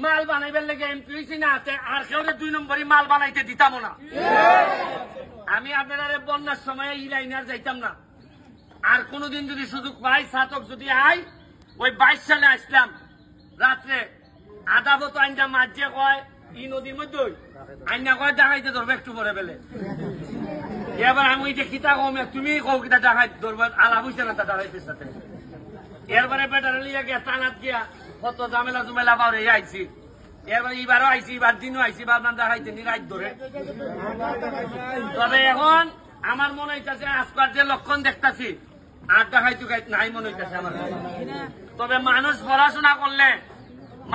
মাল বানাইবার লেগে এমপি হয়েছি না, আর কেউ 2 নম্বরই মাল বানাইতে দিতাম না। আমি আপনারা বন্যার সময় এই লাইনে যাইতাম না। আর কোনদিন যদি সুযোগ পাই, ছাতক যদি আই, ওই 22 সালে আসলাম রাত্রে আধা বতো আইনটা মাঝে কয় ই নদীর মধ্যে আইনা কয় ডাকাইতে ধরবে একটু পরে বেলে। এবার আমি ওইটা খিতা কমে তুমি কও কিতা ডাকাই ধরবে, আলাপ হইছে না তা ডাকাইতের সাথে। এরপরে বেটারে লিয়ে গিয়া টানাত গিয়া কত ঝামেলা জুমেলা পাওয়া আইছি। এবার এবারও আইছি, এবার দিনও আইছি, ভাবলাম দেখাইতে নি রাত ধরে। তবে এখন আমার মনে হইতেছে আজকাল যে লক্ষণ দেখতেছি আর দেখাইতে নাই মনে হইতেছে আমার। তবে মানুষ পড়াশোনা করলে,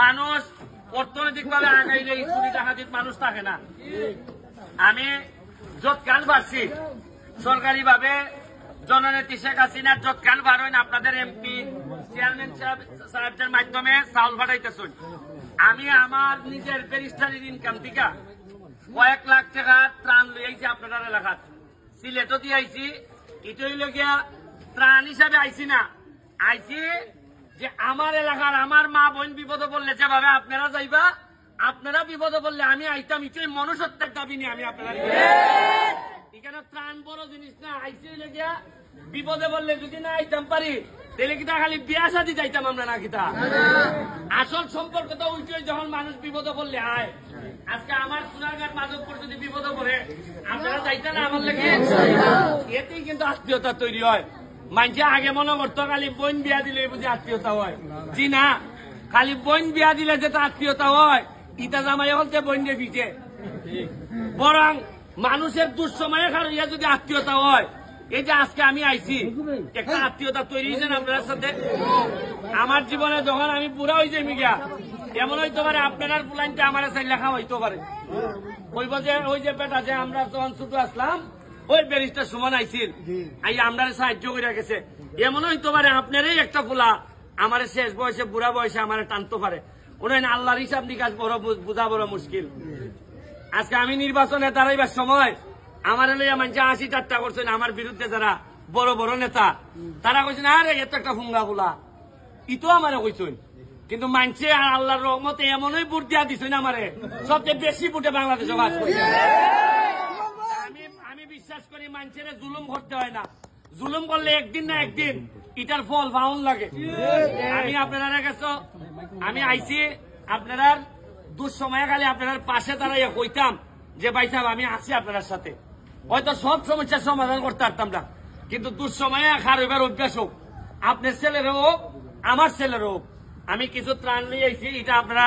মানুষ অর্থনৈতিক ভাবে আগাইলে চুরি ডাকাতির মানুষ থাকে না। আমি যৎকাল বাড়ছি সরকারি ভাবে জননেত্রী শেখ হাসিনার যৎকাল বাড়েন আপনাদের এমপি চেয়ারম্যান সাহেবদের মাধ্যমে চাউল পাঠাইতেছেন। আমি আমার নিজের ব্যারিস্টারির ইনকাম থেকে কয়েক লাখ টাকা ত্রাণ লইয়াছি আপনাদের এলাকাত। সিলেটও দিয়ে আইছি। এটা হইল গিয়া ত্রাণ হিসাবে আইছি না, আইছি যে আমার এলাকার আমার মা বোন বিপদে পড়লে যেভাবে আপনারা যাইবা, আপনারা বিপদে পড়লে আমি আইতাম। এটাই মনুষ্যত্বের দাবি নিয়ে আমি আপনারা এখানে ত্রাণ বড় জিনিস না। আইসি হইলে গিয়া বিপদে পড়লে যদি না আইতাম পারি তাহলে কিতা খালি বিয়া শাদী যাইতাম আমরা না কিতা। আসল সম্পর্ক তো ওইটাই, যখন মানুষ বিপদে পড়লে আয়। আজকে আমার সোনারঘাট মাধবপুর যদি বিপদে পড়ে আপনারা যাইতেন আমার লেগে, এতেই কিন্তু আত্মীয়তা তৈরি হয়। মানুষে আগে মনে করতো খালি বোন বিয়া দিলে বুঝি আত্মীয়তা হয়। জি না, খালি বোন বিয়া দিলে যেটা আত্মীয়তা হয়, ইটা জামাই হলতে বোন দিয়ে পিঠে। বরং মানুষের দুঃসময়ে খারিয়া যদি আত্মীয়তা হয়, এই যে আজকে আমি আইছি একটা আত্মীয়তা তৈরি হয়েছে না আপনার সাথে। আমার জীবনে যখন আমি বুড়া হয়ে যাই মিগা, এমন হইতে পারে আপনার পুলাইনটা আমার সাথে লেখা হইতে পারে। কইব যে ওই যে বেটা যে আমরা যখন ছোট আসলাম ওই ব্যারিস্টার সুমন আইছিল, আই আমরা সাহায্য করে গেছে। এমন হইতে পারে আপনারই একটা ফুলা আমার শেষ বয়সে বুড়া বয়সে আমার টানতে পারে। ওনার আল্লাহর হিসাব নিকাশ বড় বোঝা বড় মুশকিল। আজকে আমি নির্বাচনে দাঁড়াইবার সময় আমার লইয়া মানুষ 80 ঠাট্টা করছেন। আমার বিরুদ্ধে যারা বড় বড় নেতা তারা কইছেন আরে এত একটা ফুঙ্গা গুলা, ইতো আমারে কইছেন। কিন্তু মানছে আল্লাহর রহমতে এমনই ভোট দিয়া দিছেন আমারে, সবচেয়ে বেশি ভোটে বাংলাদেশে বাস করছে। আমি বিশ্বাস করি মানুষের জুলুম করতে হয় না, জুলুম করলে একদিন না একদিন এটার ফল পাউন লাগে। আমি আপনারা কাছে আমি আইছি আপনারা দুঃসময়ে খালি আপনার পাশে দাঁড়াইয়া কইতাম যে ভাই সাহেব আমি আছি আপনার সাথে। হয়তো সব সমস্যার সমাধান করতে পারতাম না, কিন্তু দুঃসময়ে খারাপ অভ্যাস হোক, আপনার ছেলেরও হোক আমার ছেলেরও হোক, আমি কিছু ত্রাণ নিয়ে আইছি। এটা আপনারা